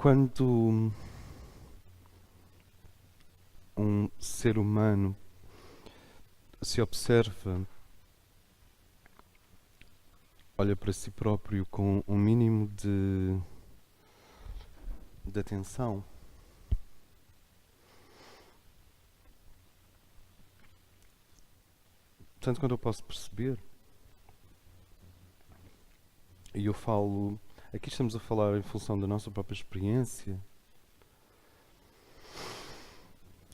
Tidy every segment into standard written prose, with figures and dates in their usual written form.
Quando um ser humano se observa, olha para si próprio com um mínimo de atenção, tanto quanto eu posso perceber, e eu falo, aqui estamos a falar em função da nossa própria experiência,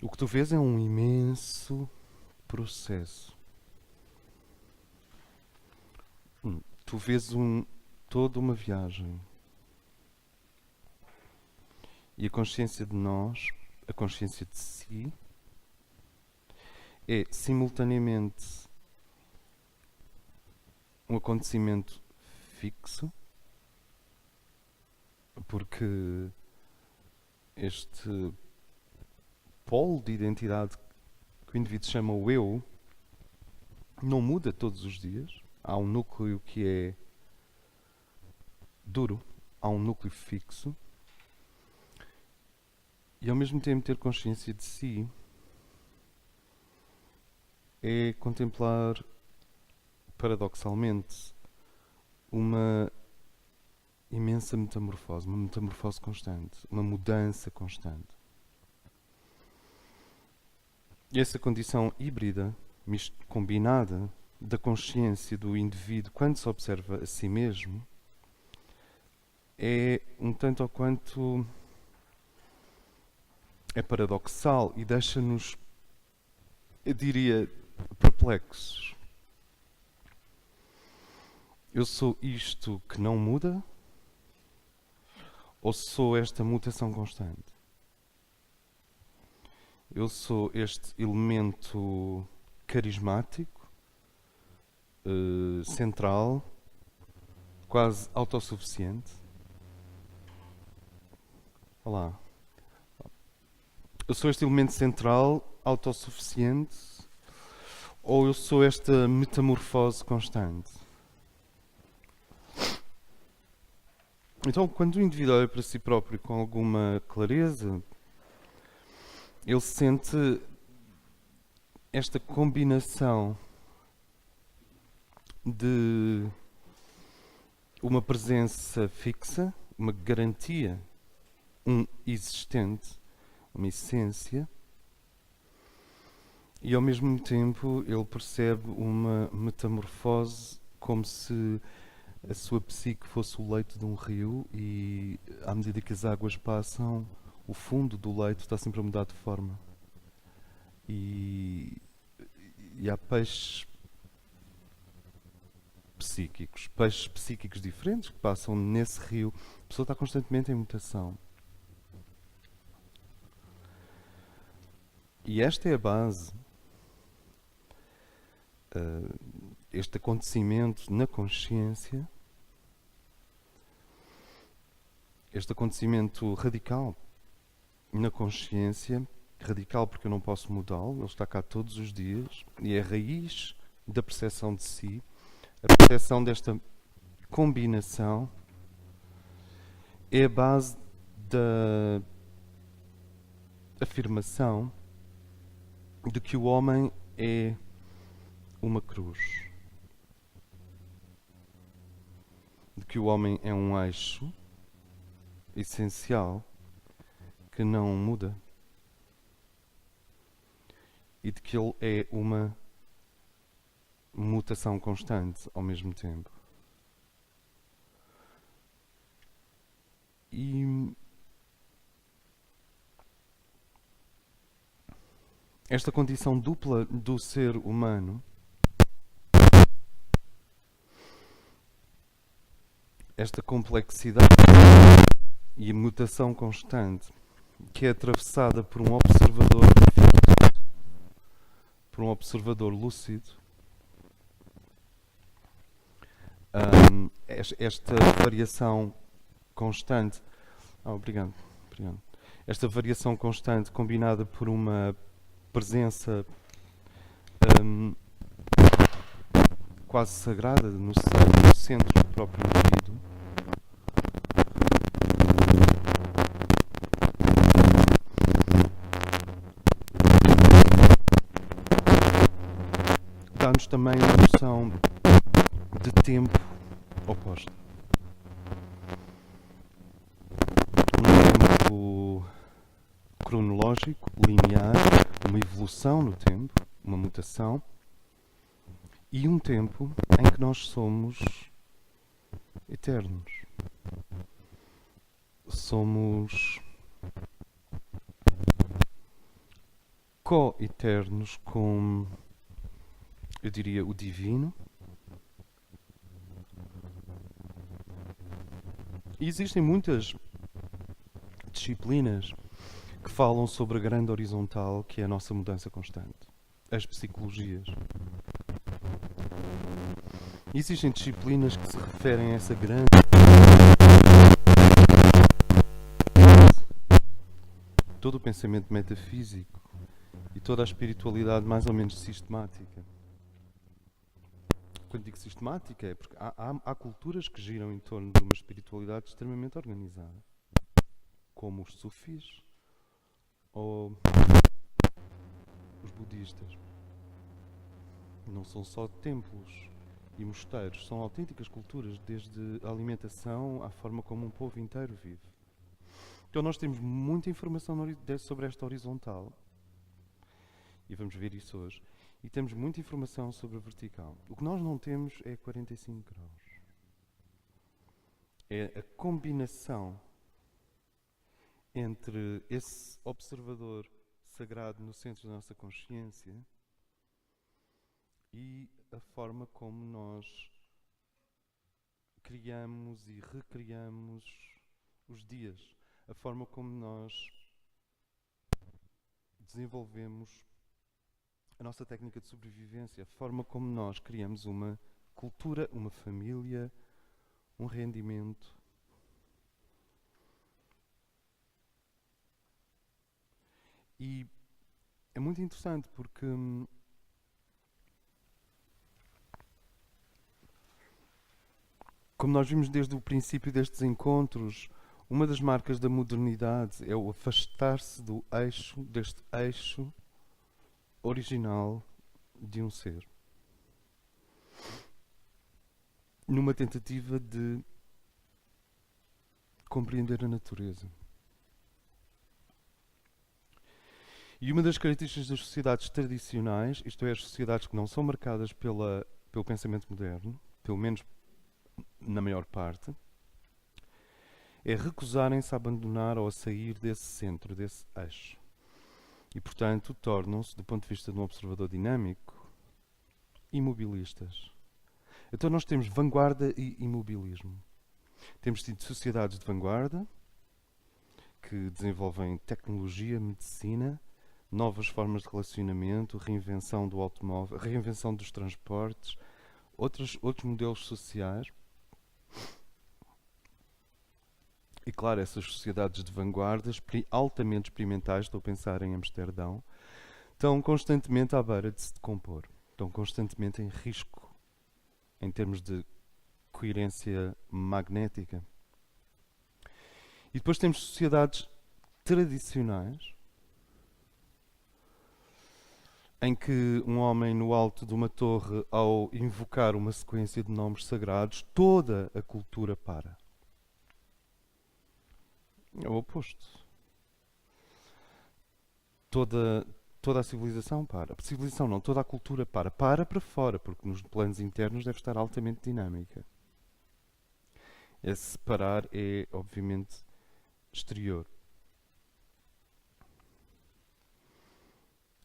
o que tu vês é um imenso processo. Tu vês toda uma viagem. E a consciência de nós, a consciência de si, é simultaneamente um acontecimento fixo, porque este polo de identidade que o indivíduo chama o eu não muda todos os dias. Há um núcleo que é duro, há um núcleo fixo, e ao mesmo tempo ter consciência de si é contemplar, paradoxalmente, uma imensa metamorfose, uma metamorfose constante, uma mudança constante. E essa condição híbrida, combinada, da consciência do indivíduo quando se observa a si mesmo, é um tanto ou quanto é paradoxal e deixa-nos, eu diria, perplexos. Eu sou isto que não muda? Ou sou esta mutação constante? Eu sou este elemento carismático, central, quase autossuficiente? Olá. Eu sou este elemento central, autossuficiente, ou eu sou esta metamorfose constante? Então, quando o indivíduo olha para si próprio com alguma clareza, ele sente esta combinação de uma presença fixa, uma garantia, um existente, uma essência, e ao mesmo tempo ele percebe uma metamorfose, como se a sua psique fosse o leito de um rio e, à medida que as águas passam, o fundo do leito está sempre a mudar de forma. E há peixes psíquicos diferentes que passam nesse rio. A pessoa está constantemente em mutação. E esta é a base. Este acontecimento na consciência, este acontecimento radical na consciência, radical porque eu não posso mudá-lo, ele está cá todos os dias, e é a raiz da percepção de si, a percepção desta combinação, é a base da afirmação de que o homem é uma cruz, de que o homem é um eixo essencial que não muda e de que ele é uma mutação constante ao mesmo tempo. E esta condição dupla do ser humano, esta complexidade e mutação constante, que é atravessada por um observador fixo, por um observador lúcido, esta variação constante, obrigado. Esta variação constante combinada por uma presença quase sagrada no centro do próprio indivíduo, dá-nos também uma noção de tempo oposta. Um tempo cronológico, linear, uma evolução no tempo, uma mutação, e um tempo em que nós somos eternos. Somos co-eternos com, eu diria, o divino. E existem muitas disciplinas que falam sobre a grande horizontal que é a nossa mudança constante. As psicologias. Existem disciplinas que se referem a essa grande... todo o pensamento metafísico e toda a espiritualidade mais ou menos sistemática. Quando digo sistemática é porque há culturas que giram em torno de uma espiritualidade extremamente organizada, como os sufis ou os budistas. Não são só templos e mosteiros, são autênticas culturas, desde a alimentação à forma como um povo inteiro vive. Então nós temos muita informação sobre esta horizontal, e vamos ver isso hoje, e temos muita informação sobre a vertical. O que nós não temos é 45 graus. É a combinação entre esse observador sagrado no centro da nossa consciência e a forma como nós criamos e recriamos os dias, a forma como nós desenvolvemos a nossa técnica de sobrevivência, a forma como nós criamos uma cultura, uma família, um rendimento. E é muito interessante porque como nós vimos desde o princípio destes encontros, uma das marcas da modernidade é o afastar-se deste eixo original de um ser. Numa tentativa de compreender a natureza. E uma das características das sociedades tradicionais, isto é, as sociedades que não são marcadas pelo pensamento moderno, pelo menos na maior parte, é recusarem-se a abandonar ou a sair desse centro, desse eixo. E, portanto, tornam-se, do ponto de vista de um observador dinâmico, imobilistas. Então nós temos vanguarda e imobilismo. Temos tido sociedades de vanguarda que desenvolvem tecnologia, medicina, novas formas de relacionamento, reinvenção do automóvel, reinvenção dos transportes, outros modelos sociais. E claro, essas sociedades de vanguarda, altamente experimentais, estou a pensar em Amsterdão, estão constantemente à beira de se decompor. Estão constantemente em risco, em termos de coerência magnética. E depois temos sociedades tradicionais, em que um homem no alto de uma torre, ao invocar uma sequência de nomes sagrados, toda a cultura para. É o oposto. Toda a civilização para. A civilização não, toda a cultura para. Para fora, porque nos planos internos deve estar altamente dinâmica. Esse parar é, obviamente, exterior.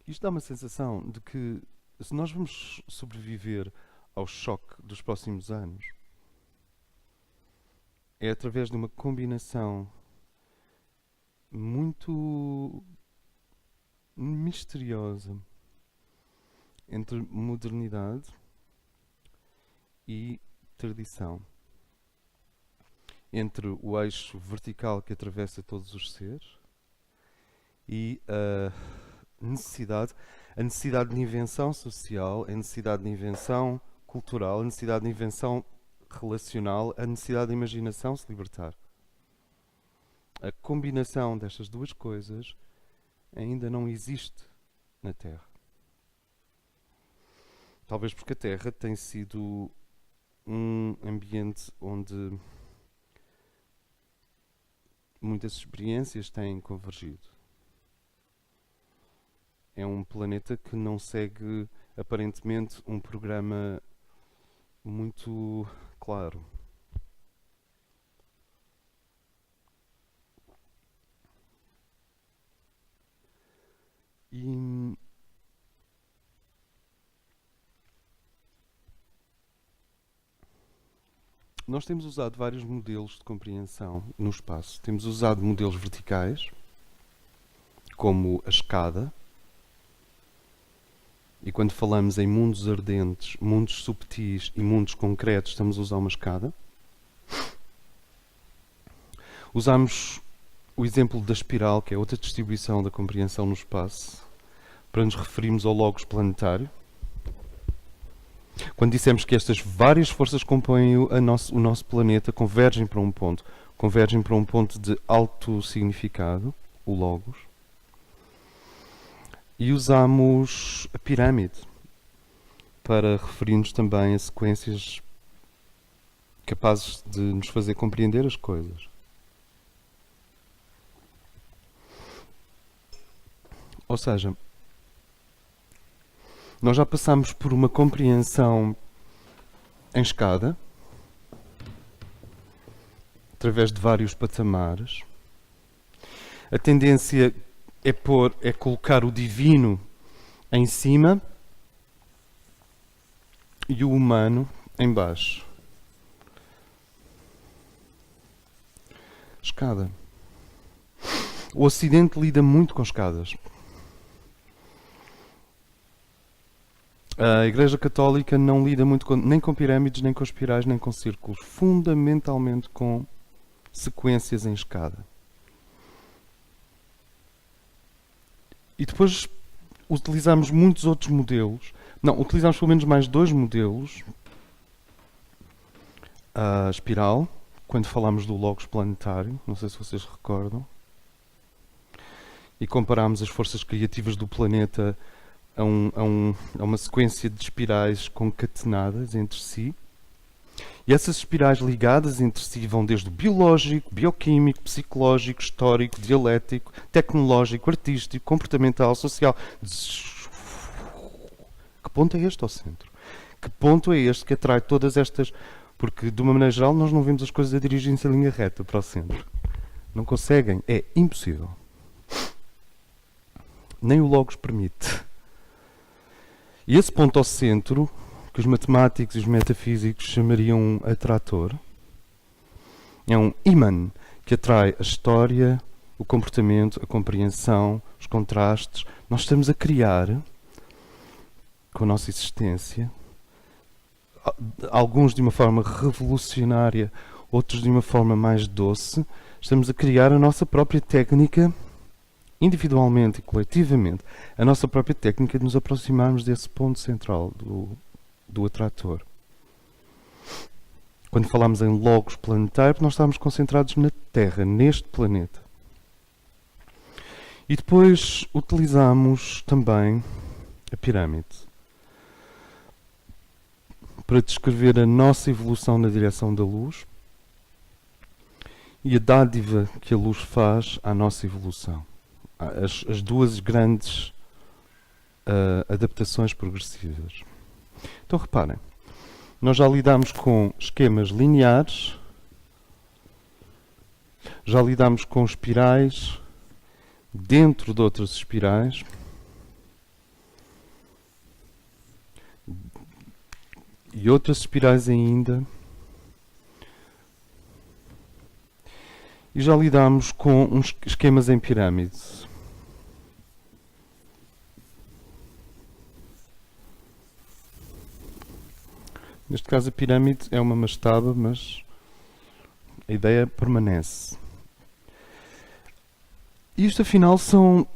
Isto dá uma sensação de que, se nós vamos sobreviver ao choque dos próximos anos, é através de uma combinação muito misteriosa entre modernidade e tradição. Entre o eixo vertical que atravessa todos os seres e a necessidade de invenção social, a necessidade de invenção cultural, a necessidade de invenção relacional, a necessidade de imaginação se libertar. A combinação destas duas coisas ainda não existe na Terra. Talvez porque a Terra tem sido um ambiente onde muitas experiências têm convergido. É um planeta que não segue, aparentemente, um programa muito claro. E nós temos usado vários modelos de compreensão no espaço. Temos usado modelos verticais, como a escada. E quando falamos em mundos ardentes, mundos subtis e mundos concretos, estamos a usar uma escada. Usamos o exemplo da espiral, que é outra distribuição da compreensão no espaço, para nos referirmos ao logos planetário. Quando dissemos que estas várias forças que compõem o nosso planeta convergem para um ponto de alto significado, o logos. E usamos a pirâmide para referir-nos também a sequências capazes de nos fazer compreender as coisas. Ou seja, nós já passamos por uma compreensão em escada, através de vários patamares. A tendência é colocar o divino em cima e o humano em baixo. Escada. O Ocidente lida muito com escadas. A Igreja Católica não lida muito nem com pirâmides, nem com espirais, nem com círculos. Fundamentalmente com sequências em escada. E depois utilizamos muitos outros modelos. Não, utilizamos pelo menos mais 2 modelos. A espiral, quando falamos do logos planetário, não sei se vocês recordam. E comparámos as forças criativas do planeta a uma sequência de espirais concatenadas entre si. E essas espirais ligadas entre si vão desde o biológico, bioquímico, psicológico, histórico, dialético, tecnológico, artístico, comportamental, social. Que ponto é este ao centro? Que ponto é este que atrai todas estas... Porque, de uma maneira geral, nós não vemos as coisas a dirigirem-se em linha reta para o centro. Não conseguem. É impossível. Nem o logos permite. E esse ponto ao centro, que os matemáticos e os metafísicos chamariam um atrator, é um ímã que atrai a história, o comportamento, a compreensão, os contrastes. Nós estamos a criar, com a nossa existência, alguns de uma forma revolucionária, outros de uma forma mais doce, estamos a criar a nossa própria técnica, individualmente e coletivamente, a nossa própria técnica de nos aproximarmos desse ponto central do atrator. Quando falamos em logos planetário, nós estamos concentrados na Terra, neste planeta. E depois utilizamos também a pirâmide para descrever a nossa evolução na direção da luz e a dádiva que a luz faz à nossa evolução. As 2 grandes adaptações progressivas. Então reparem, nós já lidamos com esquemas lineares, já lidamos com espirais dentro de outras espirais, e outras espirais ainda, e já lidamos com uns esquemas em pirâmide. Neste caso a pirâmide é uma mastaba, mas a ideia permanece. E isto afinal são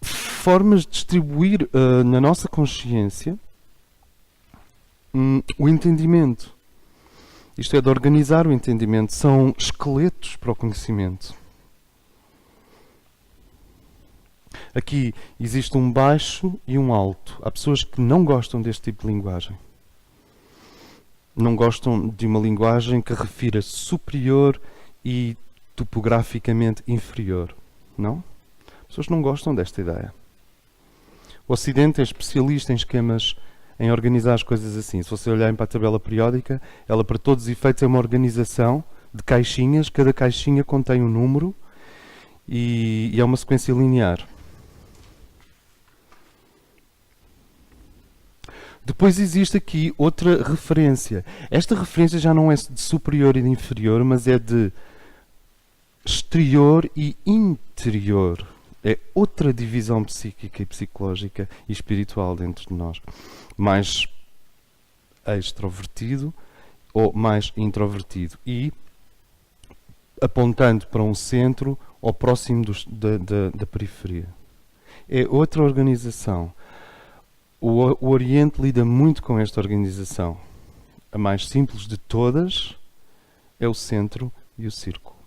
formas de distribuir na nossa consciência o entendimento. Isto é, de organizar o entendimento. São esqueletos para o conhecimento. Aqui existe um baixo e um alto. Há pessoas que não gostam deste tipo de linguagem. Não gostam de uma linguagem que refira superior e topograficamente inferior. Não? As pessoas não gostam desta ideia. O Ocidente é especialista em esquemas, em organizar as coisas assim. Se você olharem para a tabela periódica, ela para todos os efeitos é uma organização de caixinhas. Cada caixinha contém um número e é uma sequência linear. Depois existe aqui outra referência. Esta referência já não é de superior e de inferior, mas é de exterior e interior. É outra divisão psíquica e psicológica e espiritual dentro de nós. Mais extrovertido ou mais introvertido. E apontando para um centro ou próximo da periferia. É outra organização. O Oriente lida muito com esta organização. A mais simples de todas é o centro e o círculo.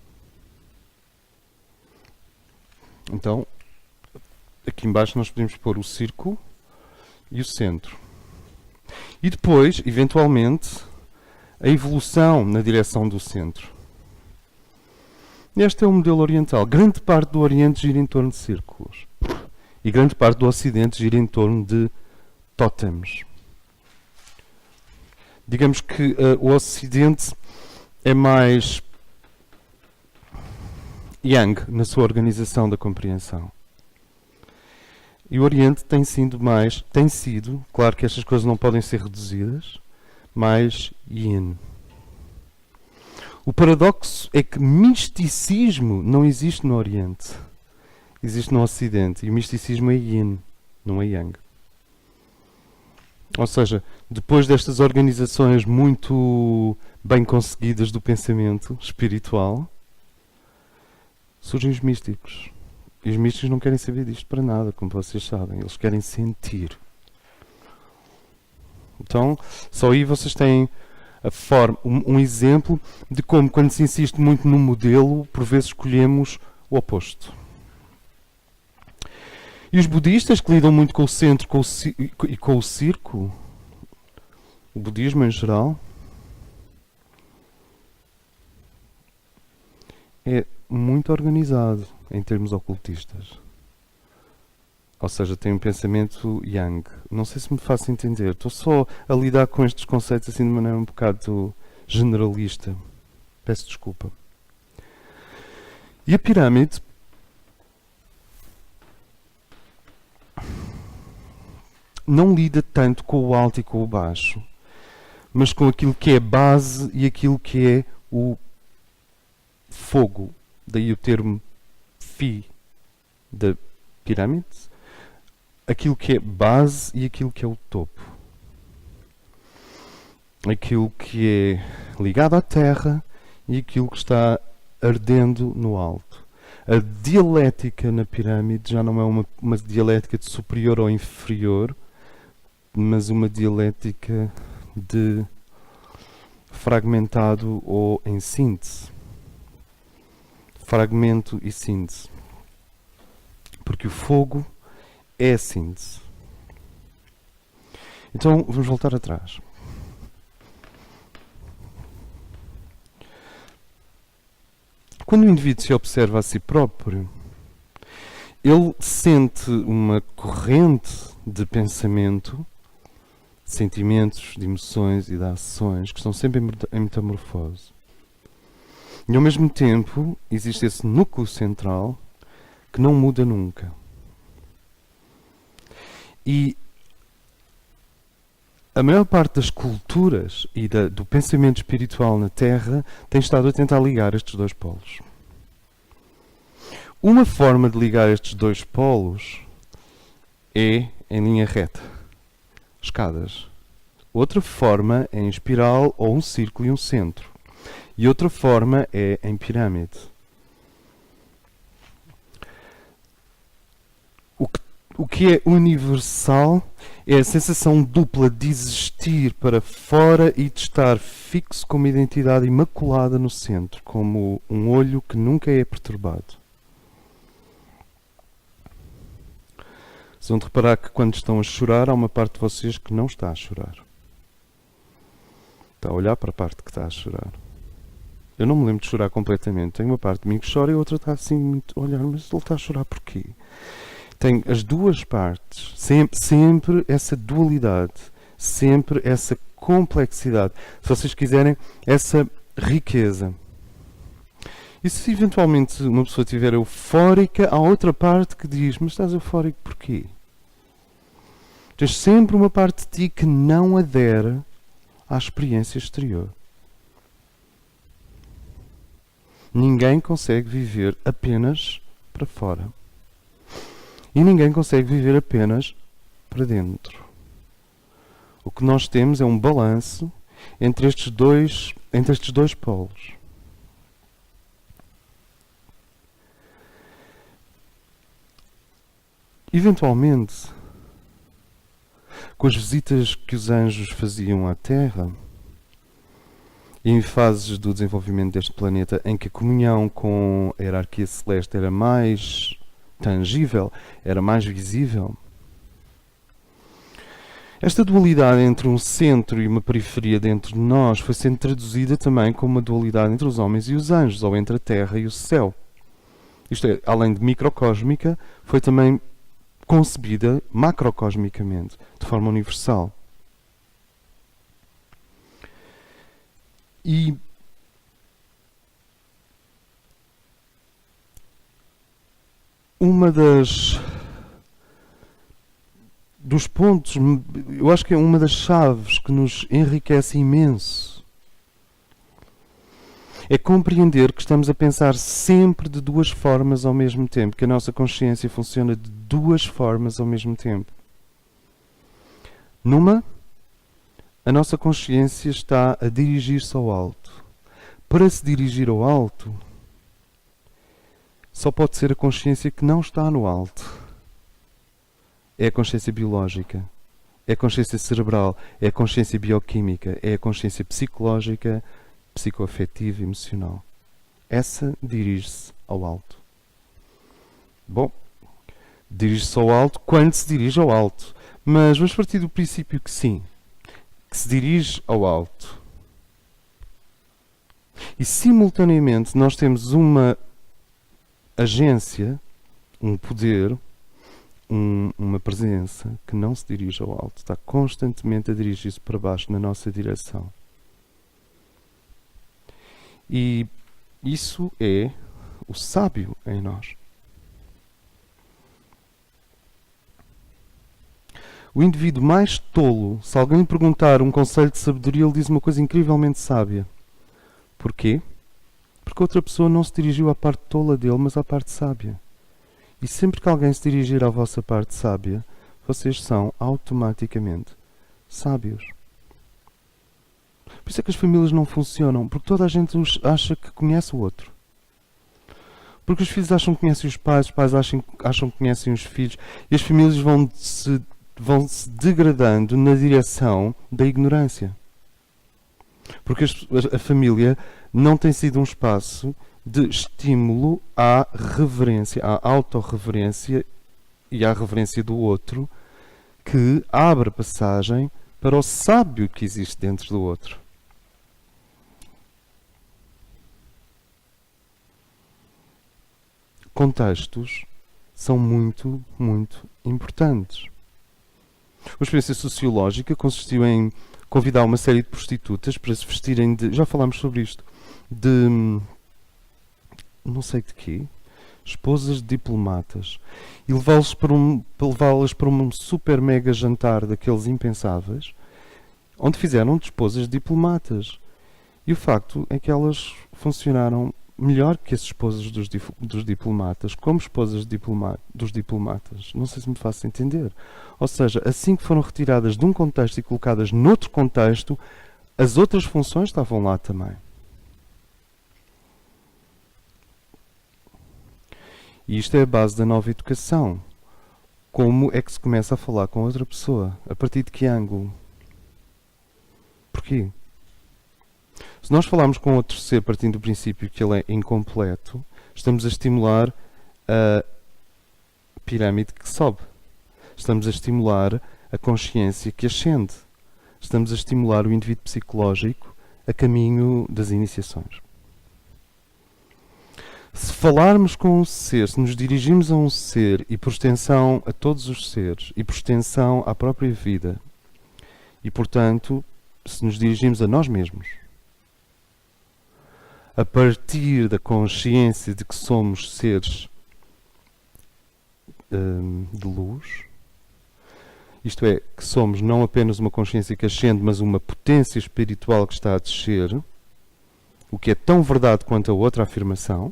Então, aqui embaixo nós podemos pôr o círculo e o centro. E depois, eventualmente, a evolução na direção do centro. Este é o modelo oriental. Grande parte do Oriente gira em torno de círculos. E grande parte do Ocidente gira em torno de tótems. Digamos que o Ocidente é mais yang na sua organização da compreensão. E o Oriente tem sido, claro que estas coisas não podem ser reduzidas, mais yin. O paradoxo é que misticismo não existe no Oriente. Existe no Ocidente. E o misticismo é yin, não é yang. Ou seja, depois destas organizações muito bem conseguidas do pensamento espiritual, surgem os místicos. E os místicos não querem saber disto para nada, como vocês sabem. Eles querem sentir. Então, só aí vocês têm um exemplo de como, quando se insiste muito no modelo, por vezes escolhemos o oposto. E os budistas, que lidam muito com o centro e com o círculo, o budismo em geral, é muito organizado em termos ocultistas. Ou seja, tem um pensamento yang. Não sei se me faço entender. Estou só a lidar com estes conceitos assim de maneira um bocado generalista. Peço desculpa. E a pirâmide não lida tanto com o alto e com o baixo, mas com aquilo que é a base e aquilo que é o fogo. Daí o termo Fi da pirâmide. Aquilo que é base e aquilo que é o topo. Aquilo que é ligado à terra e aquilo que está ardendo no alto. A dialética na pirâmide já não é uma dialética de superior ou inferior, mas uma dialética de fragmentado ou em síntese. Fragmento e síntese. Porque o fogo é a síntese. Então, vamos voltar atrás. Quando o indivíduo se observa a si próprio, ele sente uma corrente de pensamento, de sentimentos, de emoções e de ações que estão sempre em metamorfose. E ao mesmo tempo, existe esse núcleo central que não muda nunca. E a maior parte das culturas e do pensamento espiritual na Terra tem estado a tentar ligar estes dois polos. Uma forma de ligar estes dois polos é em linha reta, escadas. Outra forma é em espiral ou um círculo e um centro. E outra forma é em pirâmide. O que é universal é a sensação dupla de existir para fora e de estar fixo como identidade imaculada no centro, como um olho que nunca é perturbado. Vocês vão reparar que quando estão a chorar, há uma parte de vocês que não está a chorar. Está a olhar para a parte que está a chorar. Eu não me lembro de chorar completamente. Tenho uma parte de mim que chora e a outra está assim muito a olhar, mas ele está a chorar porquê? Tem as duas partes, sempre essa dualidade, sempre essa complexidade. Se vocês quiserem, essa riqueza. E se eventualmente uma pessoa estiver eufórica, há outra parte que diz, mas estás eufórico porquê? Tens sempre uma parte de ti que não adere à experiência exterior. Ninguém consegue viver apenas para fora. E ninguém consegue viver apenas para dentro. O que nós temos é um balanço entre estes dois polos. Eventualmente, com as visitas que os anjos faziam à Terra, em fases do desenvolvimento deste planeta em que a comunhão com a hierarquia celeste era mais tangível, era mais visível, esta dualidade entre um centro e uma periferia dentro de nós foi sendo traduzida também como uma dualidade entre os homens e os anjos, ou entre a Terra e o céu. Isto é, além de microcósmica, foi também concebida macrocosmicamente, de forma universal. E dos pontos, eu acho que é uma das chaves que nos enriquece imenso, é compreender que estamos a pensar sempre de duas formas ao mesmo tempo, que a nossa consciência funciona de duas formas ao mesmo tempo. Numa, a nossa consciência está a dirigir-se ao alto. Para se dirigir ao alto, só pode ser a consciência que não está no alto. É a consciência biológica, é a consciência cerebral, é a consciência bioquímica, é a consciência psicológica, psicoafetiva e emocional. Essa dirige-se ao alto. Bom, dirige-se ao alto quando se dirige ao alto. Mas vamos partir do princípio que sim, que se dirige ao alto. E simultaneamente nós temos uma agência, um poder, uma presença que não se dirige ao alto, está constantemente a dirigir-se para baixo na nossa direção. E isso é o sábio em nós. O indivíduo mais tolo, se alguém lhe perguntar um conselho de sabedoria, ele diz uma coisa incrivelmente sábia. Porquê? Porque outra pessoa não se dirigiu à parte tola dele, mas à parte sábia. E sempre que alguém se dirigir à vossa parte sábia, vocês são automaticamente sábios. Por isso é que as famílias não funcionam, porque toda a gente acha que conhece o outro. Porque os filhos acham que conhecem os pais acham que conhecem os filhos, e as famílias vão se degradando na direção da ignorância. Porque a família não tem sido um espaço de estímulo à reverência, à autorreverência e à reverência do outro, que abre passagem para o sábio que existe dentro do outro. Contextos são muito, muito importantes. Uma experiência sociológica consistiu em convidar uma série de prostitutas para se vestirem de... Já falámos sobre isto. De... não sei de quê. Esposas de diplomatas. E levá-las para um super mega jantar daqueles impensáveis, onde fizeram de esposas de diplomatas. E o facto é que elas funcionaram melhor que as esposas dos diplomatas, como esposas dos diplomatas. Não sei se me faço entender. Ou seja, assim que foram retiradas de um contexto e colocadas noutro contexto, as outras funções estavam lá também. E isto é a base da nova educação. Como é que se começa a falar com outra pessoa? A partir de que ângulo? Porquê? Se nós falarmos com outro ser partindo do princípio que ele é incompleto, estamos a estimular a pirâmide que sobe. Estamos a estimular a consciência que ascende. Estamos a estimular o indivíduo psicológico a caminho das iniciações. Se falarmos com um ser, se nos dirigirmos a um ser e por extensão a todos os seres e por extensão à própria vida e, portanto, se nos dirigirmos a nós mesmos, a partir da consciência de que somos seres de luz, isto é, que somos não apenas uma consciência que ascende, mas uma potência espiritual que está a descer, o que é tão verdade quanto a outra afirmação,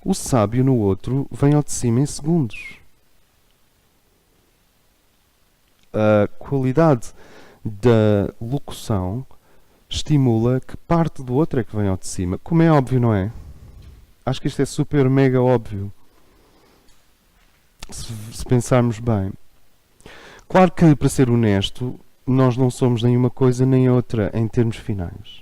o sábio no outro vem ao de cima em segundos. A qualidade da locução estimula que parte do outro é que vem ao de cima. Como é óbvio, não é? Acho que isto é super mega óbvio. Se pensarmos bem. Claro que, para ser honesto, nós não somos nenhuma coisa nem outra em termos finais.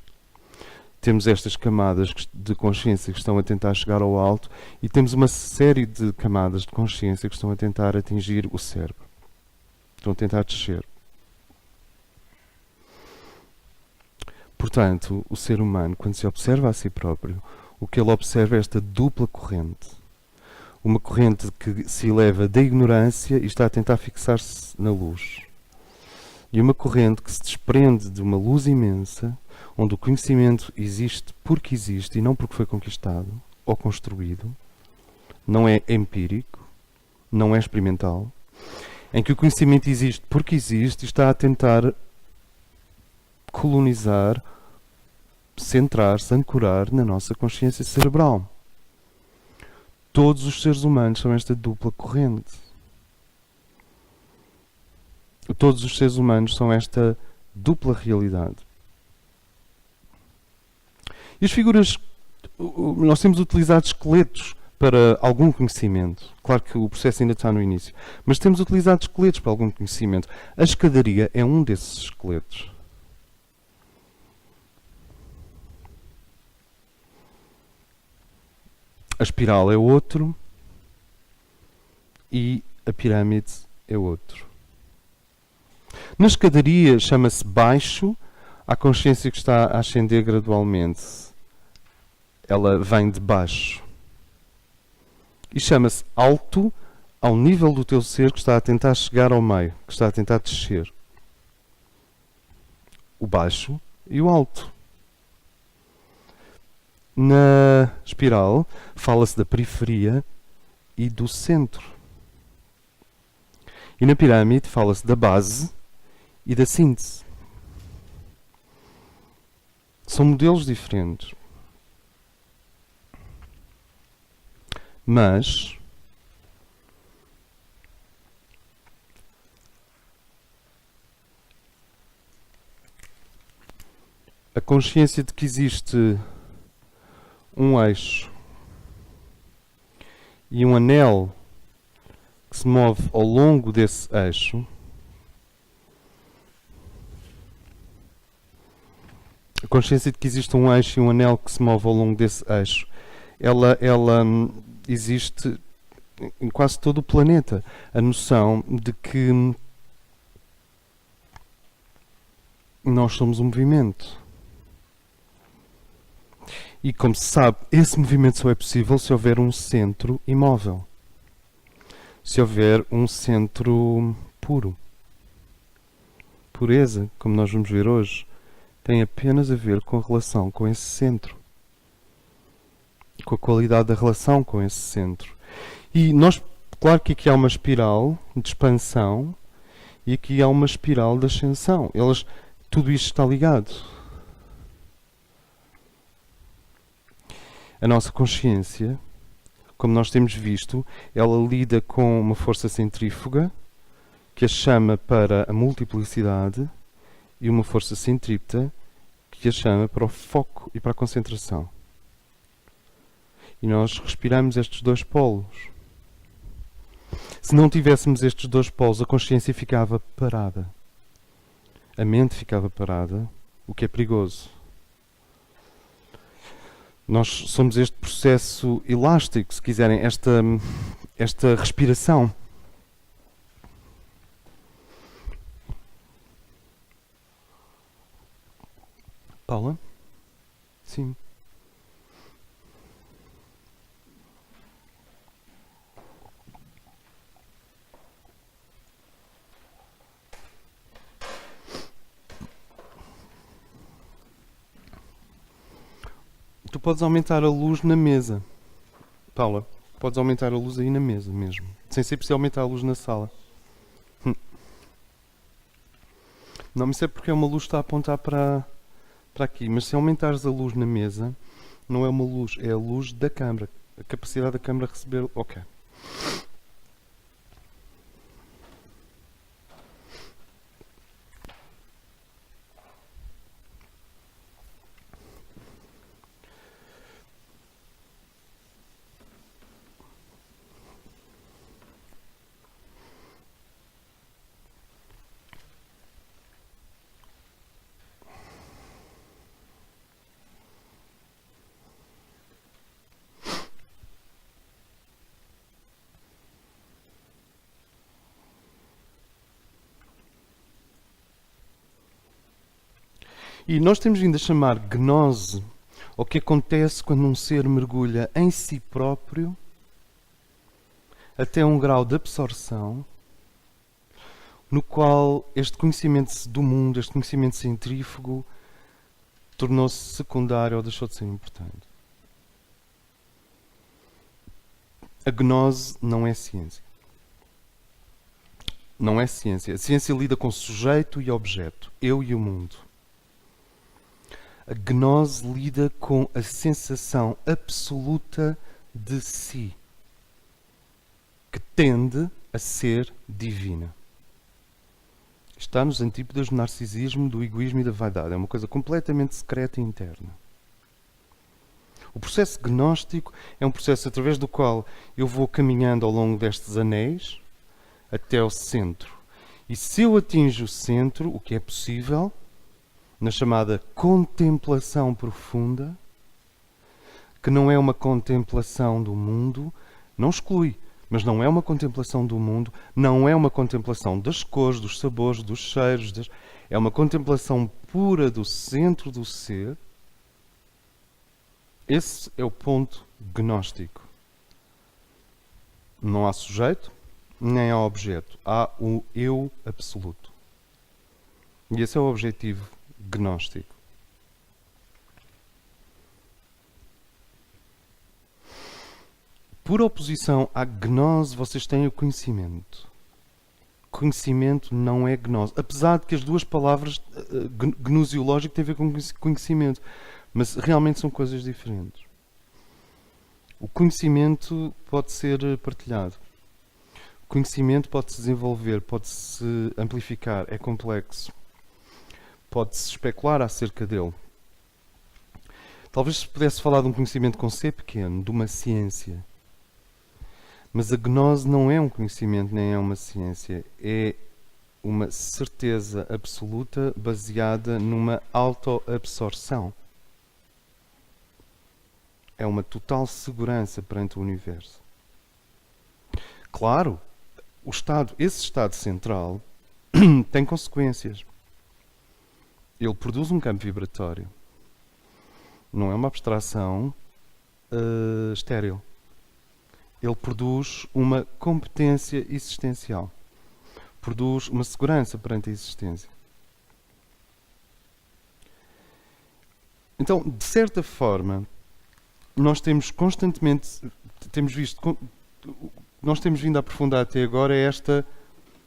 Temos estas camadas de consciência que estão a tentar chegar ao alto e temos uma série de camadas de consciência que estão a tentar atingir o cérebro. Estão a tentar descer. Portanto, o ser humano, quando se observa a si próprio, o que ele observa é esta dupla corrente. Uma corrente que se eleva da ignorância e está a tentar fixar-se na luz. E uma corrente que se desprende de uma luz imensa, onde o conhecimento existe porque existe e não porque foi conquistado ou construído, não é empírico, não é experimental, em que o conhecimento existe porque existe e está a tentar colonizar, centrar-se, ancorar na nossa consciência cerebral. Todos os seres humanos são esta dupla corrente. Todos os seres humanos são esta dupla realidade. E as figuras, nós temos utilizado esqueletos para algum conhecimento. Claro que o processo ainda está no início. Mas temos utilizado esqueletos para algum conhecimento. A escadaria é um desses esqueletos. A espiral é outro e a pirâmide é outro. Na escadaria chama-se baixo a consciência que está a ascender gradualmente. Ela vem de baixo. E chama-se alto ao nível do teu ser que está a tentar chegar ao meio, que está a tentar descer. O baixo e o alto. Na espiral, fala-se da periferia e do centro. E na pirâmide, fala-se da base e da síntese. São modelos diferentes. Mas a consciência de que existe um eixo e um anel que se move ao longo desse eixo, a consciência de que existe um eixo e um anel que se move ao longo desse eixo, ela existe em quase todo o planeta. A noção de que nós somos um movimento. E, como se sabe, esse movimento só é possível se houver um centro imóvel. Se houver um centro puro. Pureza, como nós vamos ver hoje, tem apenas a ver com a relação com esse centro. Com a qualidade da relação com esse centro. E nós, claro que aqui há uma espiral de expansão e aqui há uma espiral de ascensão. Tudo isto está ligado. A nossa consciência, como nós temos visto, ela lida com uma força centrífuga que a chama para a multiplicidade e uma força centrípeta que a chama para o foco e para a concentração. E nós respiramos estes dois polos. Se não tivéssemos estes dois polos, a consciência ficava parada. A mente ficava parada, o que é perigoso. Nós somos este processo elástico, se quiserem, esta respiração. Paula? Sim. Tu podes aumentar a luz na mesa. Paula, podes aumentar a luz aí na mesa mesmo. Sem ser preciso aumentar a luz na sala. Não, isso é porque é uma luz que está a apontar para aqui. Mas se aumentares a luz na mesa, não é uma luz, é a luz da câmara. A capacidade da câmara receber... Ok. E nós temos vindo a chamar gnose o que acontece quando um ser mergulha em si próprio até um grau de absorção no qual este conhecimento do mundo, este conhecimento centrífugo, tornou-se secundário ou deixou de ser importante. A gnose não é ciência. Não é ciência. A ciência lida com sujeito e objeto, eu e o mundo. A gnose lida com a sensação absoluta de si, que tende a ser divina. Está nos antípodas do narcisismo, do egoísmo e da vaidade. É uma coisa completamente secreta e interna. O processo gnóstico é um processo através do qual eu vou caminhando ao longo destes anéis até ao centro. E se eu atinjo o centro, o que é possível, na chamada contemplação profunda, que não é uma contemplação do mundo, não exclui, mas não é uma contemplação do mundo, não é uma contemplação das cores, dos sabores, dos cheiros, é uma contemplação pura do centro do ser. Esse é o ponto gnóstico. Não há sujeito, nem há objeto. Há o eu absoluto. E esse é o objetivo gnóstico. Por oposição à gnose, vocês têm o conhecimento. Conhecimento não é gnose. Apesar de que as duas palavras, gnosiológico, têm a ver com conhecimento. Mas realmente são coisas diferentes. O conhecimento pode ser partilhado. O conhecimento pode-se desenvolver, pode-se amplificar, é complexo. Pode-se especular acerca dele. Talvez se pudesse falar de um conhecimento com C pequeno, de uma ciência. Mas a gnose não é um conhecimento, nem é uma ciência. É uma certeza absoluta baseada numa autoabsorção. É uma total segurança perante o universo. Claro, esse estado central tem consequências. Ele produz um campo vibratório. Não é uma abstração estéril. Ele produz uma competência existencial. Produz uma segurança perante a existência. Então, de certa forma, nós temos constantemente, nós temos vindo a aprofundar até agora esta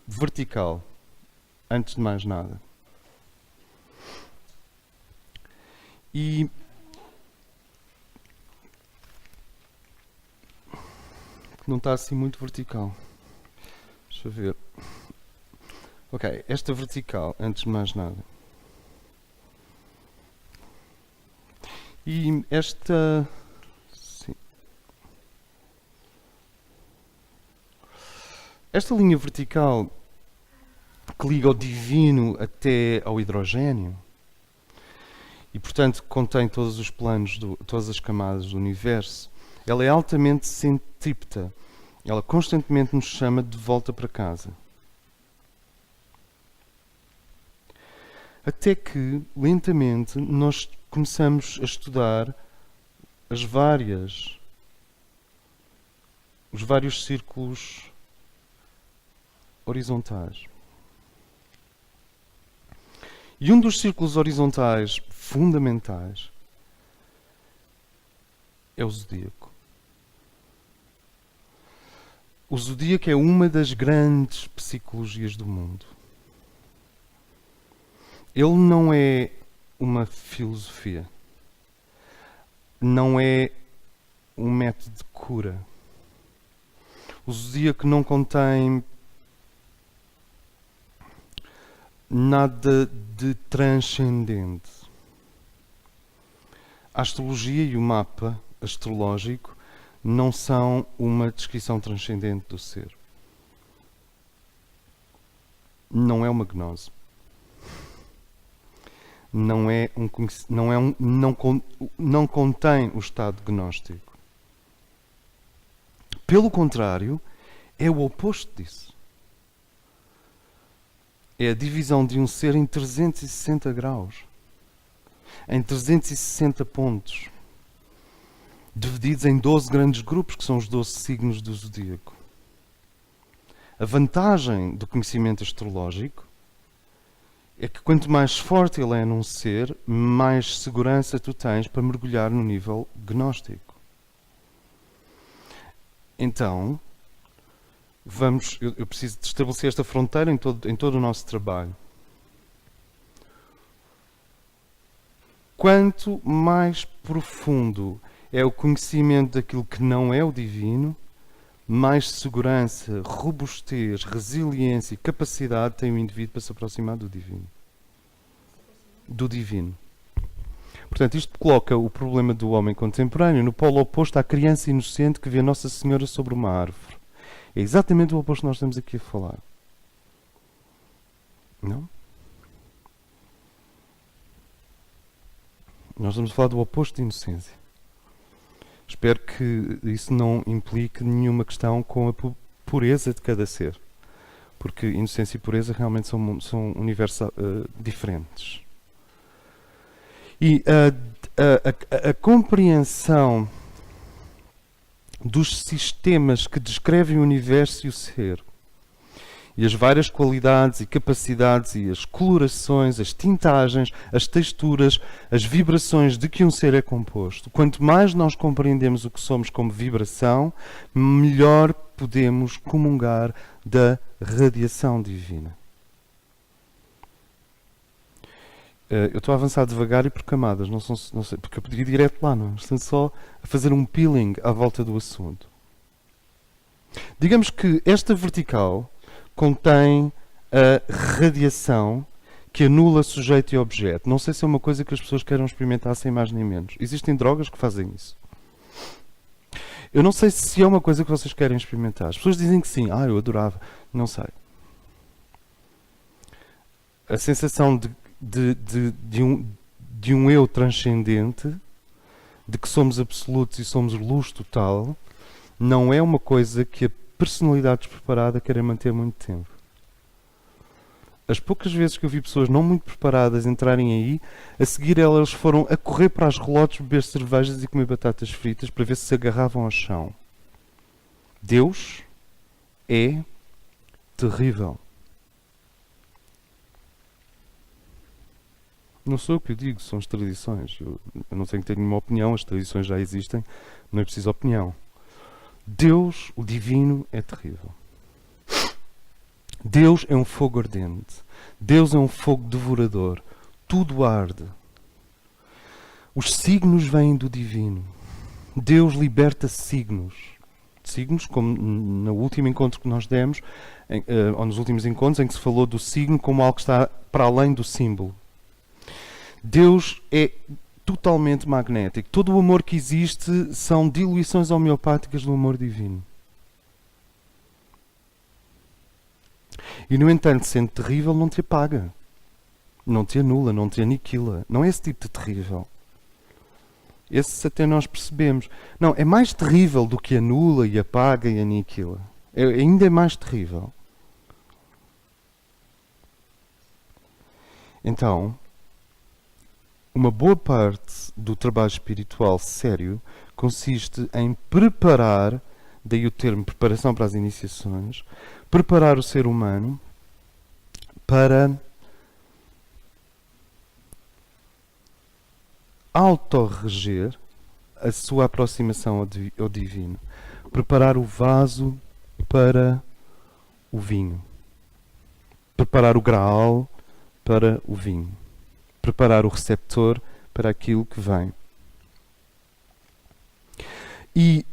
vertical, antes de mais nada. E não está assim muito vertical. Deixa eu ver. Ok, esta vertical, antes de mais nada. E esta... Sim. Esta linha vertical que liga o divino até ao hidrogénio e, portanto, contém todos os planos, todas as camadas do universo, ela é altamente centrípeta. Ela constantemente nos chama de volta para casa. Até que, lentamente, nós começamos a estudar os vários círculos horizontais. E um dos círculos horizontais fundamentais é o zodíaco. O zodíaco é uma das grandes psicologias do mundo. Ele não é uma filosofia. Não é um método de cura. O zodíaco não contém nada de transcendente. A astrologia e o mapa astrológico não são uma descrição transcendente do ser. Não é uma gnose. Não contém o estado gnóstico. Pelo contrário, é o oposto disso. É a divisão de um ser em 360 graus. Em 360 pontos. Divididos em 12 grandes grupos, que são os 12 signos do zodíaco. A vantagem do conhecimento astrológico é que quanto mais forte ele é num ser, mais segurança tu tens para mergulhar no nível gnóstico. Então, eu preciso de estabelecer esta fronteira em todo o nosso trabalho. Quanto mais profundo é o conhecimento daquilo que não é o divino, mais segurança, robustez, resiliência e capacidade tem o indivíduo para se aproximar do divino. Do divino. Portanto, isto coloca o problema do homem contemporâneo no polo oposto à criança inocente que vê Nossa Senhora sobre uma árvore. É exatamente o oposto que nós estamos aqui a falar. Não? Nós estamos a falar do oposto de inocência. Espero que isso não implique nenhuma questão com a pureza de cada ser. Porque inocência e pureza realmente são universos diferentes. E a compreensão dos sistemas que descrevem o universo e o ser, e as várias qualidades e capacidades e as colorações, as tintagens, as texturas, as vibrações de que um ser é composto. Quanto mais nós compreendemos o que somos como vibração, melhor podemos comungar da radiação divina. Eu estou a avançar devagar e por camadas, não sei, porque eu poderia ir direto lá, não? Estou só a fazer um peeling à volta do assunto. Digamos que esta vertical contém a radiação que anula sujeito e objeto. Não sei se é uma coisa que as pessoas queiram experimentar sem mais nem menos. Existem drogas que fazem isso. Eu não sei se é uma coisa que vocês querem experimentar. As pessoas dizem que sim. Eu adorava. Não sei. A sensação de um eu transcendente, de que somos absolutos e somos luz total, não é uma coisa que a personalidade despreparada queira manter muito tempo. As poucas vezes que eu vi pessoas não muito preparadas entrarem aí, a seguir elas foram a correr para as relotes, beber cervejas e comer batatas fritas para ver se agarravam ao chão. Deus é terrível. Não sou eu que o digo, são as tradições. Eu não tenho que ter nenhuma opinião, as tradições já existem, não é preciso opinião. Deus, o divino, é terrível. Deus é um fogo ardente. Deus é um fogo devorador. Tudo arde. Os signos vêm do divino. Deus liberta signos. Signos, como no último encontro que nós demos, ou nos últimos encontros, em que se falou do signo como algo que está para além do símbolo. Deus é totalmente magnético. Todo o amor que existe são diluições homeopáticas do amor divino. E, no entanto, sendo terrível, não te apaga. Não te anula, não te aniquila. Não é esse tipo de terrível. Esse até nós percebemos. Não, é mais terrível do que anula e apaga e aniquila. Ainda é mais terrível. Então, uma boa parte do trabalho espiritual sério consiste em preparar, daí o termo preparação para as iniciações, preparar o ser humano para autorreger a sua aproximação ao divino. Preparar o vaso para o vinho. Preparar o graal para o vinho. Preparar o receptor para aquilo que vem. E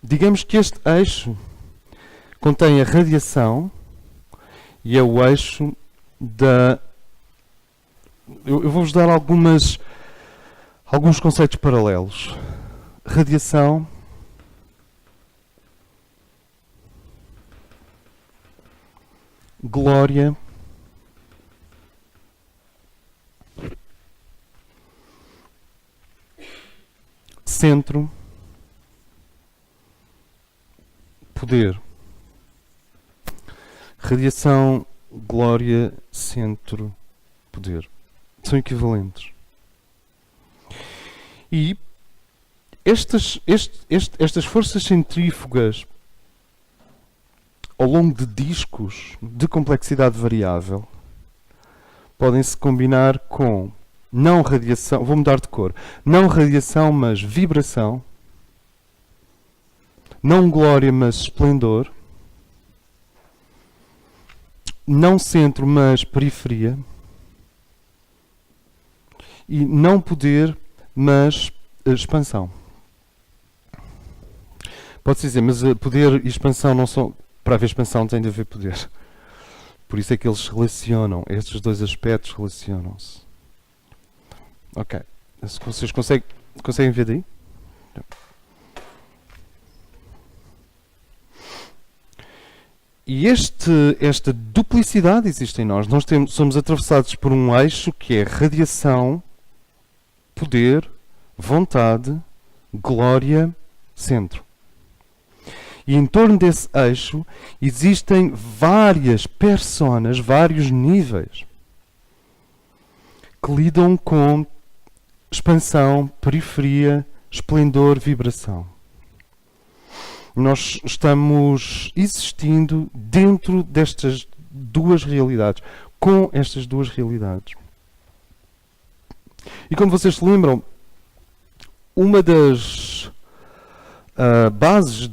digamos que este eixo contém a radiação e é o eixo da... Eu vou-vos dar alguns conceitos paralelos. Radiação, glória, centro, poder. Radiação, glória, centro, poder. São equivalentes. E estas forças centrífugas ao longo de discos de complexidade variável podem se combinar com não radiação, vou mudar de cor, não radiação, mas vibração, não glória, mas esplendor, não centro, mas periferia, e não poder, mas expansão. Pode-se dizer, mas poder e expansão não são... Para haver expansão tem de haver poder. Por isso é que eles se relacionam. Estes dois aspectos relacionam-se. Ok. Se vocês conseguem ver daí? E esta duplicidade existe em nós. Nós somos atravessados por um eixo que é radiação, poder, vontade, glória, centro. E em torno desse eixo existem várias personas, vários níveis que lidam com expansão, periferia, esplendor, vibração. Nós estamos existindo dentro destas duas realidades, com estas duas realidades. E como vocês se lembram, uma das bases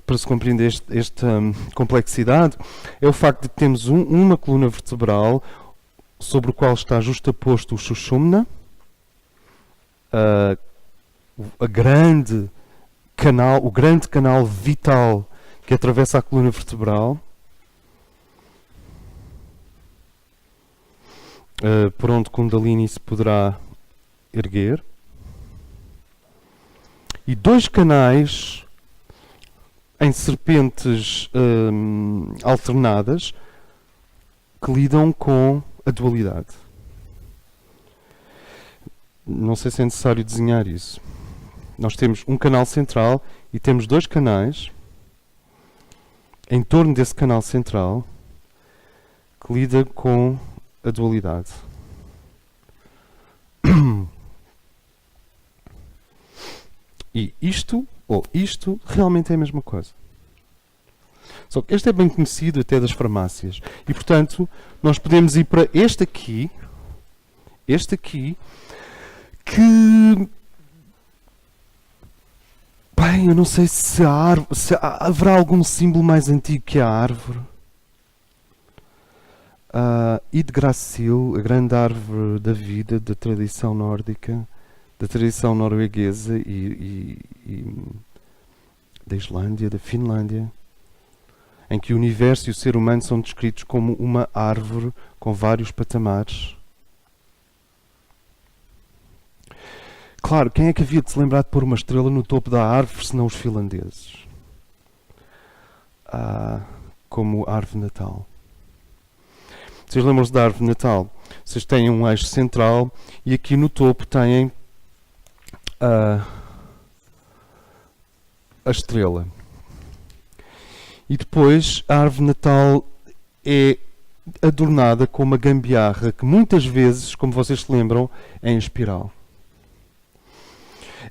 para se compreender esta complexidade é o facto de que temos uma coluna vertebral sobre o qual está justaposto o Sushumna, o grande canal vital que atravessa a coluna vertebral, por onde Kundalini se poderá erguer. E dois canais em serpentes alternadas que lidam com a dualidade. Não sei se é necessário desenhar isso. Nós temos um canal central e temos dois canais em torno desse canal central que lida com a dualidade. E isto realmente é a mesma coisa. Só que este é bem conhecido até das farmácias. E, portanto, nós podemos ir para este aqui, que... Bem, eu não sei se haverá algum símbolo mais antigo que a árvore. Yggdrasil, a grande árvore da vida, da tradição nórdica, da tradição norueguesa e da Islândia, da Finlândia, em que o universo e o ser humano são descritos como uma árvore com vários patamares. Claro, quem é que havia de se lembrar de pôr uma estrela no topo da árvore, senão os finlandeses? Como a árvore natal. Vocês lembram-se da árvore natal? Vocês têm um eixo central e aqui no topo têm a estrela. E depois a árvore natal é adornada com uma gambiarra que muitas vezes, como vocês se lembram, é em espiral.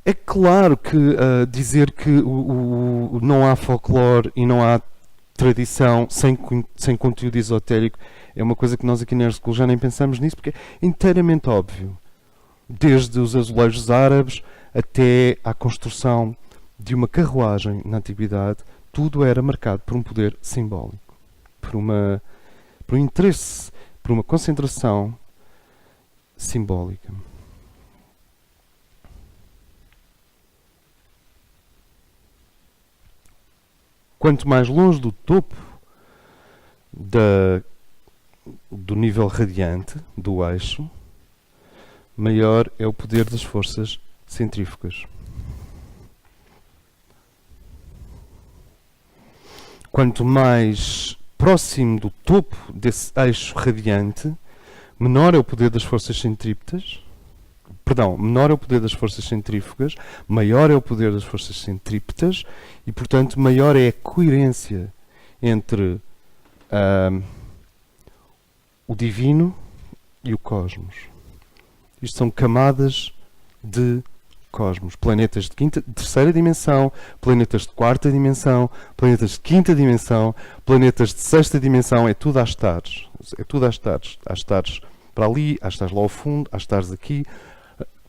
É claro que dizer que não há folclore e não há tradição sem conteúdo esotérico é uma coisa que nós aqui na Air School já nem pensamos nisso, porque é inteiramente óbvio. Desde os azulejos árabes até à construção de uma carruagem na antiguidade, tudo era marcado por um poder simbólico, por um interesse, por uma concentração simbólica. Quanto mais longe do topo do nível radiante, do eixo, maior é o poder das forças centrífugas. Quanto mais próximo do topo desse eixo radiante, menor é o poder das forças centrípetas. Menor é o poder das forças centrífugas, maior é o poder das forças centrípetas e, portanto, maior é a coerência entre o divino e o cosmos. Isto são camadas de cosmos. Planetas de terceira dimensão, planetas de quarta dimensão, planetas de quinta dimensão, planetas de sexta dimensão. É tudo a estares. É tudo a estares. Há estares para ali, há estares lá ao fundo, há estares aqui.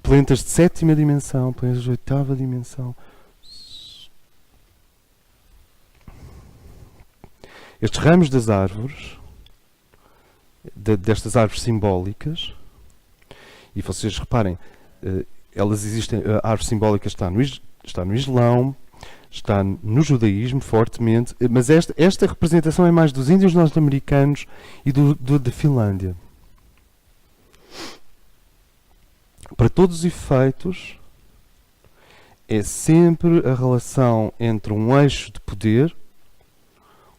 Planetas de sétima dimensão, planetas de oitava dimensão. Estes ramos das árvores, destas árvores simbólicas, e vocês reparem, elas existem, a árvore simbólica está no Islão, está no judaísmo fortemente, mas esta representação é mais dos índios norte-americanos e da Finlândia. Para todos os efeitos, é sempre a relação entre um eixo de poder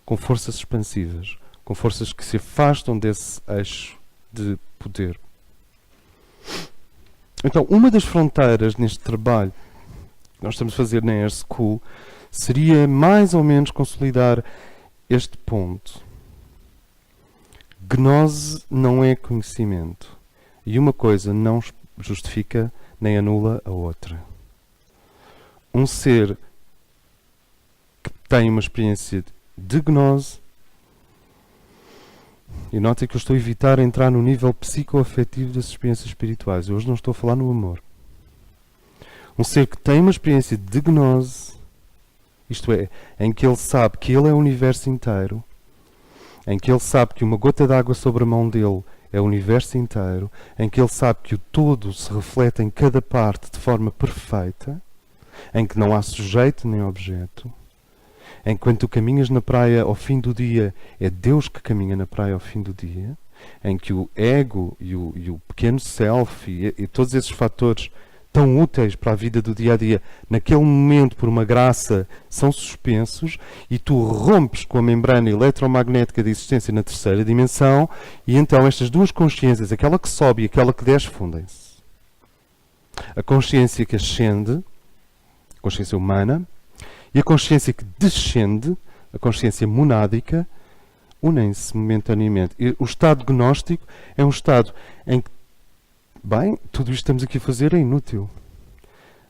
com forças expansivas, com forças que se afastam desse eixo de poder. Então, uma das fronteiras neste trabalho que nós estamos a fazer na Air School seria mais ou menos consolidar este ponto. Gnose não é conhecimento. E uma coisa não justifica nem anula a outra. Um ser que tem uma experiência de gnose, e notem que eu estou a evitar entrar no nível psicoafetivo das experiências espirituais. Eu hoje não estou a falar no amor. Um ser que tem uma experiência de gnose, isto é, em que ele sabe que ele é o universo inteiro, em que ele sabe que uma gota de água sobre a mão dele é o universo inteiro, em que ele sabe que o todo se reflete em cada parte de forma perfeita, em que não há sujeito nem objeto, enquanto tu caminhas na praia ao fim do dia, é Deus que caminha na praia ao fim do dia, em que o ego e o pequeno self e todos esses fatores tão úteis para a vida do dia-a-dia, naquele momento, por uma graça, são suspensos, e tu rompes com a membrana eletromagnética da existência na terceira dimensão, e então estas duas consciências, aquela que sobe e aquela que desce, fundem-se. A consciência que ascende, a consciência humana, e a consciência que descende, a consciência monádica, unem-se momentaneamente. E o estado gnóstico é um estado em que, bem, tudo isto que estamos aqui a fazer é inútil.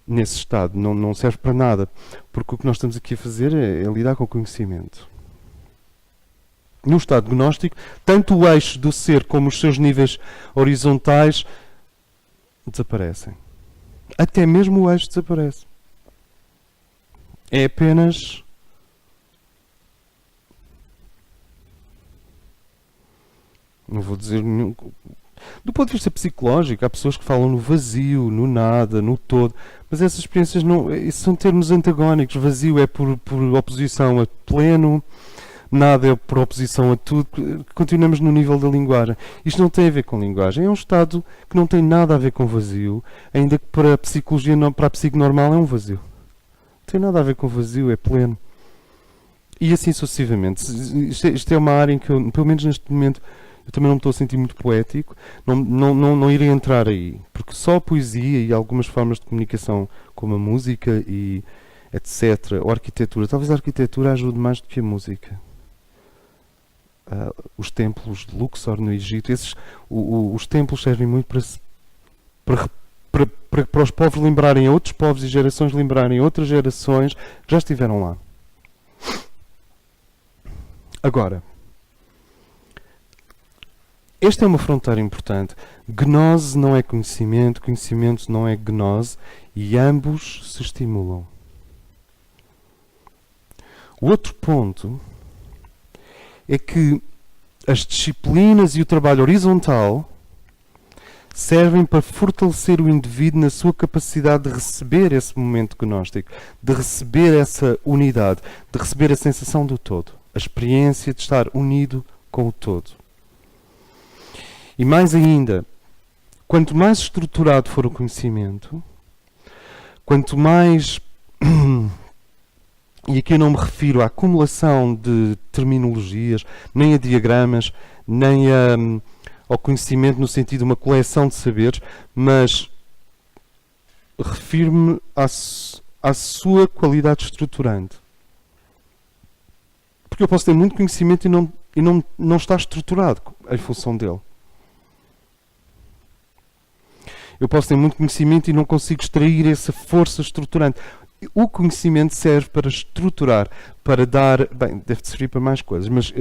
Nesse estado, não serve para nada. Porque o que nós estamos aqui a fazer é lidar com o conhecimento. No estado gnóstico, tanto o eixo do ser como os seus níveis horizontais desaparecem. Até mesmo o eixo desaparece. É apenas não vou dizer nenhum. Do ponto de vista psicológico, há pessoas que falam no vazio, no nada, no todo, mas essas experiências isso são termos antagónicos. Vazio é por oposição a pleno, nada é por oposição a tudo. Continuamos no nível da linguagem. Isto não tem a ver com linguagem, é um estado que não tem nada a ver com vazio, ainda que para a psicologia, para a psique normal, é um vazio. Não tem nada a ver com vazio, é pleno. E assim sucessivamente. Isto é uma área em que eu, pelo menos neste momento, eu também não me estou a sentir muito poético, não irei entrar aí, porque só a poesia e algumas formas de comunicação, como a música e etc., ou a arquitetura, talvez a arquitetura ajude mais do que a música. os templos de Luxor no Egito. Os templos servem muito para os povos lembrarem a outros povos e gerações lembrarem a outras gerações que já estiveram lá. Agora, esta é uma fronteira importante. Gnose não é conhecimento, conhecimento não é gnose, e ambos se estimulam. O outro ponto é que as disciplinas e o trabalho horizontal servem para fortalecer o indivíduo na sua capacidade de receber esse momento gnóstico, de receber essa unidade, de receber a sensação do todo, a experiência de estar unido com o todo. E mais ainda, quanto mais estruturado for o conhecimento, quanto mais, e aqui eu não me refiro à acumulação de terminologias, nem a diagramas, nem ao conhecimento no sentido de uma coleção de saberes, mas refiro-me à sua qualidade estruturante. Porque eu posso ter muito conhecimento e não estar estruturado em função dele. Eu posso ter muito conhecimento e não consigo extrair essa força estruturante. O conhecimento serve para estruturar, para dar... Bem, deve servir para mais coisas, mas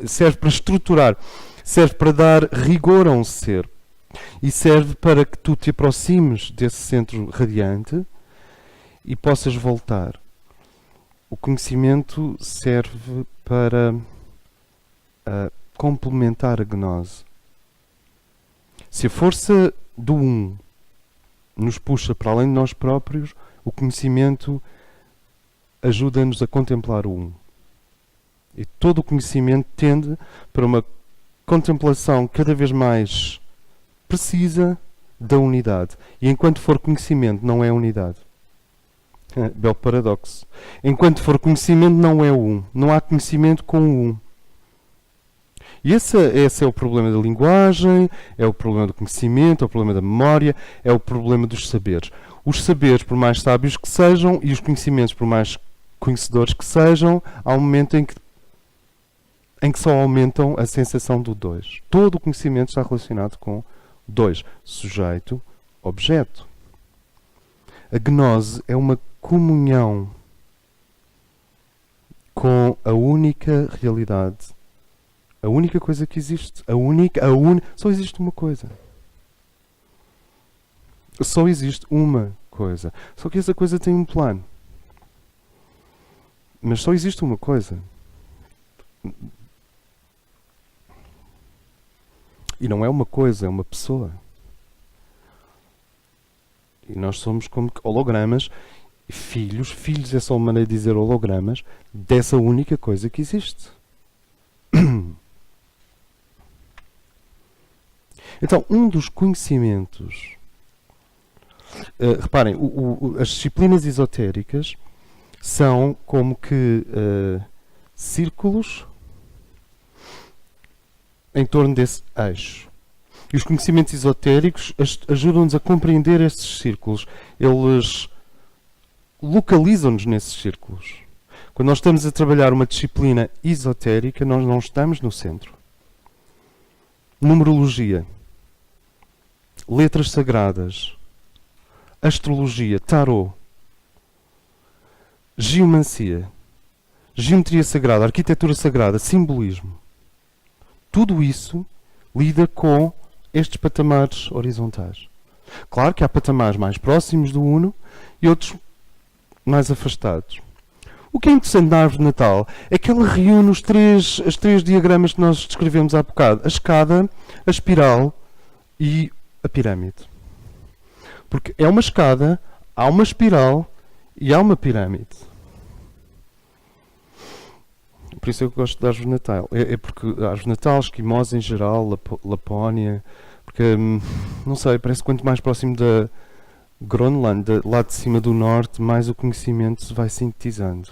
serve para estruturar, serve para dar rigor a um ser. E serve para que tu te aproximes desse centro radiante e possas voltar. O conhecimento serve para complementar a gnose. Se a força do nos puxa para além de nós próprios, o conhecimento ajuda-nos a contemplar o E todo o conhecimento tende para uma contemplação cada vez mais precisa da unidade. E enquanto for conhecimento, não é unidade. Belo paradoxo. Enquanto for conhecimento, não é o Não há conhecimento com o E esse é o problema da linguagem, é o problema do conhecimento, é o problema da memória, é o problema dos saberes. Os saberes, por mais sábios que sejam, e os conhecimentos, por mais conhecedores que sejam, há um momento em que só aumentam a sensação do dois. Todo o conhecimento está relacionado com dois. Sujeito, objeto. A gnose é uma comunhão com a única realidade. A única coisa que existe. Só existe uma coisa. Só existe uma coisa. Só que essa coisa tem um plano. Mas só existe uma coisa. E não é uma coisa, é uma pessoa. E nós somos como hologramas, filhos é só uma maneira de dizer hologramas, dessa única coisa que existe. Então, um dos conhecimentos... reparem, as disciplinas esotéricas são como que círculos em torno desse eixo. E os conhecimentos esotéricos ajudam-nos a compreender esses círculos. Eles localizam-nos nesses círculos. Quando nós estamos a trabalhar uma disciplina esotérica, nós não estamos no centro. Numerologia, letras sagradas, astrologia, tarô, geomancia, geometria sagrada, arquitetura sagrada, simbolismo. Tudo isso lida com estes patamares horizontais. Claro que há patamares mais próximos do Uno e outros mais afastados. O que é interessante na árvore de Natal é que ela reúne os três diagramas que nós descrevemos há bocado. A escada, a espiral e a pirâmide. Porque é uma escada, há uma espiral e há uma pirâmide. Por isso é que eu gosto da árvore de Natal. É porque a árvore de Natal, esquimós em geral, Lapónia, porque, não sei, parece que quanto mais próximo da Groenland, lá de cima do norte, mais o conhecimento se vai sintetizando.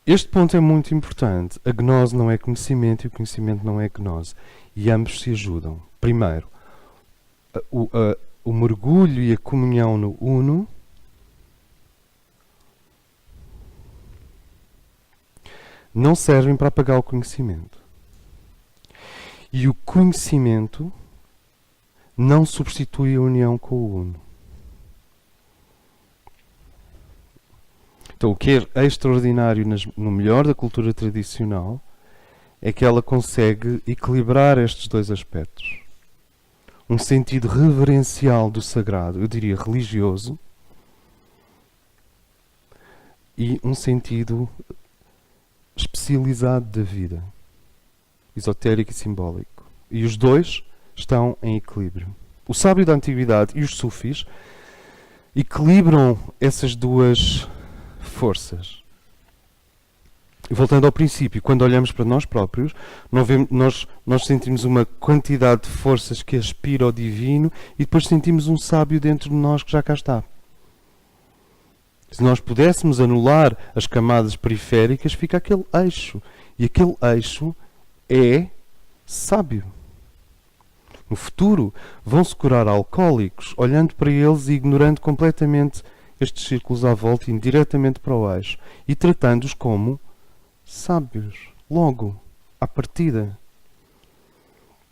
Este ponto é muito importante. A gnose não é conhecimento e o conhecimento não é gnose. E ambos se ajudam. Primeiro, o mergulho e a comunhão no Uno não servem para apagar o conhecimento. E o conhecimento não substitui a união com o Uno. Então, o que é extraordinário no melhor da cultura tradicional é que ela consegue equilibrar estes dois aspectos. Um sentido reverencial do sagrado, eu diria religioso, e um sentido especializado da vida, esotérico e simbólico. E os dois estão em equilíbrio. O sábio da antiguidade e os sufis equilibram essas duas forças. E voltando ao princípio, quando olhamos para nós próprios, nós sentimos uma quantidade de forças que aspira ao divino e depois sentimos um sábio dentro de nós que já cá está. Se nós pudéssemos anular as camadas periféricas, fica aquele eixo. E aquele eixo é sábio. No futuro, vão-se curar alcoólicos, olhando para eles e ignorando completamente estes círculos à volta, indo diretamente para o eixo e tratando-os como sábios, logo, à partida.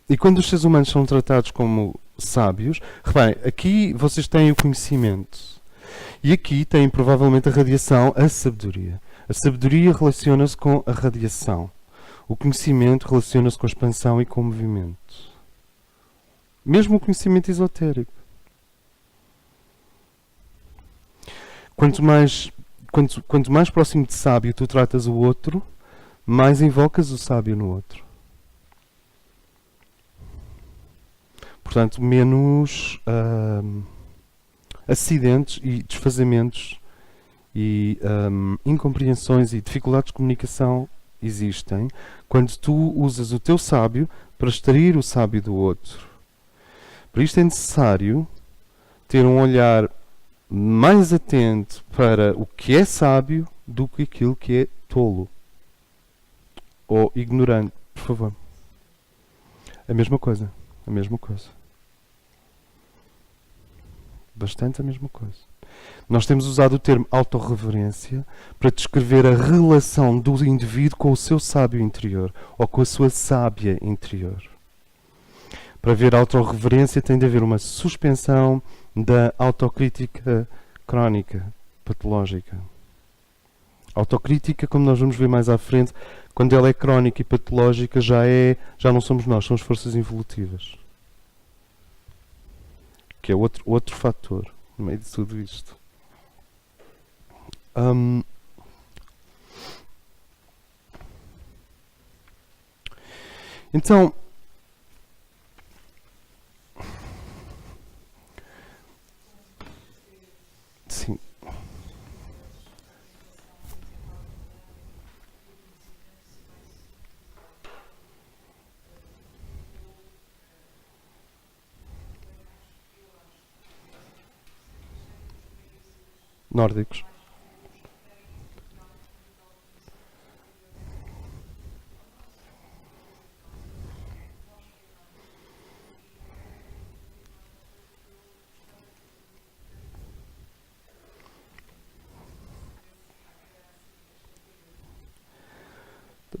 E quando os seres humanos são tratados como sábios, reparem, aqui vocês têm o conhecimento e aqui têm provavelmente a radiação, a sabedoria. A sabedoria relaciona-se com a radiação. O conhecimento relaciona-se com a expansão e com o movimento. Mesmo o conhecimento esotérico. Quanto mais próximo de sábio tu tratas o outro, mais invocas o sábio no outro. Portanto, menos acidentes e desfazamentos e incompreensões e dificuldades de comunicação existem quando tu usas o teu sábio para extrair o sábio do outro. Por isto é necessário ter um olhar mais atento para o que é sábio do que aquilo que é tolo ou ignorante, por favor. A mesma coisa. Bastante a mesma coisa. Nós temos usado o termo autorreverência para descrever a relação do indivíduo com o seu sábio interior ou com a sua sábia interior. Para haver autorreverência tem de haver uma suspensão da autocrítica crónica, patológica. Autocrítica, como nós vamos ver mais à frente, quando ela é crónica e patológica, já não somos nós, são as forças evolutivas. Que é outro fator no meio de tudo isto. Então, sim. Nórdicos.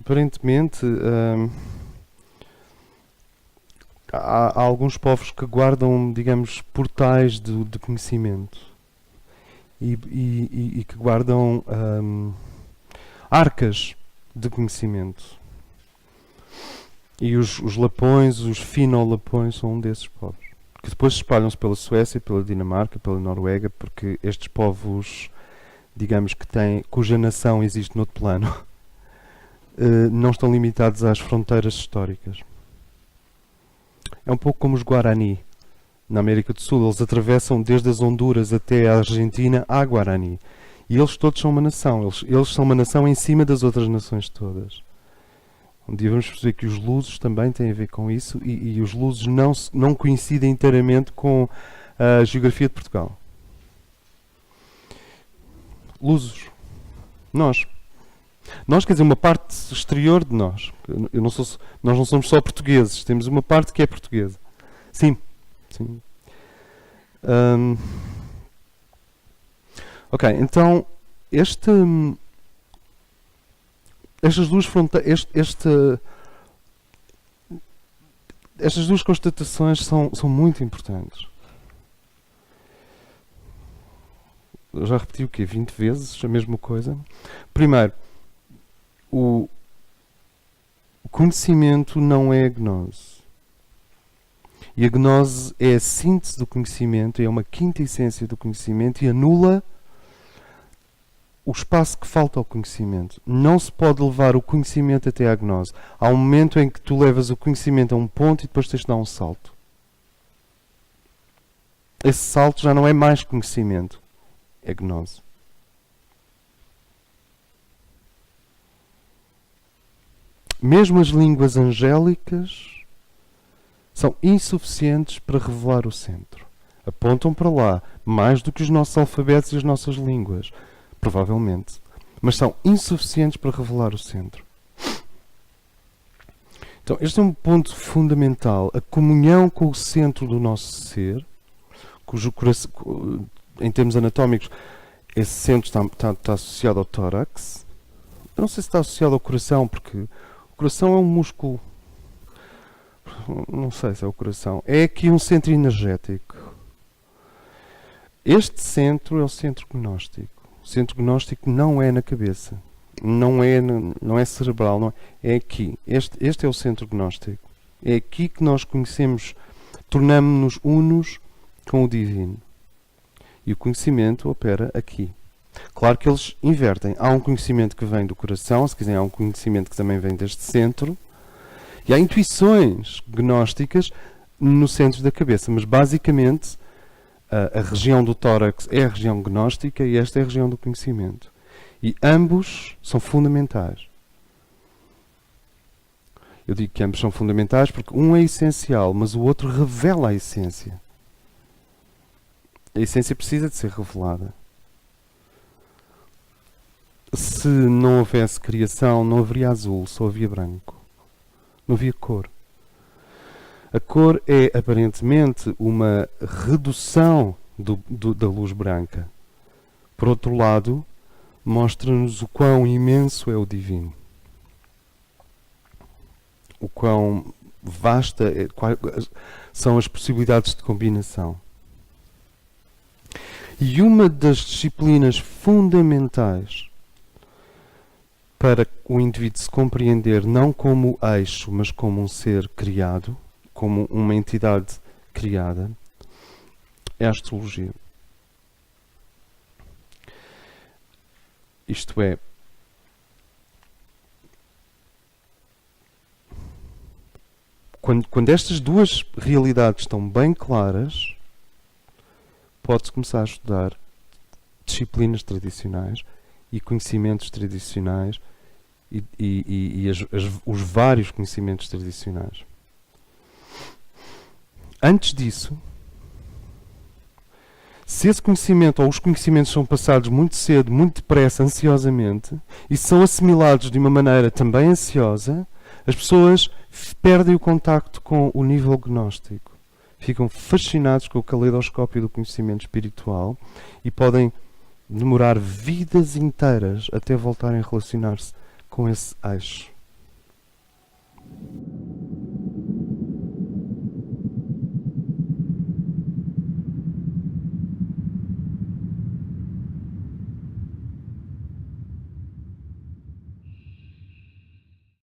Aparentemente, há alguns povos que guardam, digamos, portais de conhecimento e que guardam arcas de conhecimento. E os lapões, os finno-lapões, são um desses povos. Que depois espalham-se pela Suécia, pela Dinamarca, pela Noruega, porque estes povos, digamos, cuja nação existe noutro plano, não estão limitados às fronteiras históricas. É um pouco como os Guarani, na América do Sul. Eles atravessam desde as Honduras até a Argentina a Guarani. E eles todos são uma nação. Eles são uma nação em cima das outras nações todas. Um dia vamos perceber que os lusos também têm a ver com isso e os lusos não coincidem inteiramente com a geografia de Portugal. Lusos. Nós, quer dizer, uma parte exterior de nós. Nós não somos só portugueses, temos uma parte que é portuguesa. Sim. Ok, então este Estas duas estas duas constatações são muito importantes. Eu já repeti o quê? 20 vezes a mesma coisa? Primeiro, o conhecimento não é a gnose. E a gnose é a síntese do conhecimento, é uma quinta essência do conhecimento e anula o espaço que falta ao conhecimento. Não se pode levar o conhecimento até à gnose. Há um momento em que tu levas o conhecimento a um ponto e depois tens de dar um salto. Esse salto já não é mais conhecimento, é gnose. Mesmo as línguas angélicas são insuficientes para revelar o centro. Apontam para lá, mais do que os nossos alfabetos e as nossas línguas. Provavelmente. Mas são insuficientes para revelar o centro. Então, este é um ponto fundamental. A comunhão com o centro do nosso ser, cujo coração, em termos anatómicos, esse centro está associado ao tórax. Eu não sei se está associado ao coração, porque o coração é um músculo. Não sei se é o coração. É aqui um centro energético. Este centro é o centro gnóstico. O centro gnóstico não é na cabeça. Não é cerebral. É aqui. Este é o centro gnóstico. É aqui que nós conhecemos, tornamos-nos unos com o divino. E o conhecimento opera aqui. Claro que eles invertem. Há um conhecimento que vem do coração, se quiserem, há um conhecimento que também vem deste centro. E há intuições gnósticas no centro da cabeça, mas basicamente a região do tórax é a região gnóstica e esta é a região do conhecimento. E ambos são fundamentais. Eu digo que ambos são fundamentais porque um é essencial, mas o outro revela a essência. A essência precisa de ser revelada. Se não houvesse criação, não haveria azul, só havia branco. Não havia cor. A cor é aparentemente uma redução da luz branca. Por outro lado, mostra-nos o quão imenso é o divino. O quão vasta são as possibilidades de combinação. E uma das disciplinas fundamentais para o indivíduo se compreender não como eixo, mas como um ser criado, como uma entidade criada, é a astrologia. Isto é, quando estas duas realidades estão bem claras, pode-se começar a estudar disciplinas tradicionais e conhecimentos tradicionais e os vários conhecimentos tradicionais. Antes disso, se esse conhecimento ou os conhecimentos são passados muito cedo, muito depressa, ansiosamente, e são assimilados de uma maneira também ansiosa, as pessoas perdem o contacto com o nível gnóstico. Ficam fascinados com o caleidoscópio do conhecimento espiritual e podem demorar vidas inteiras até voltarem a relacionar-se com esse eixo.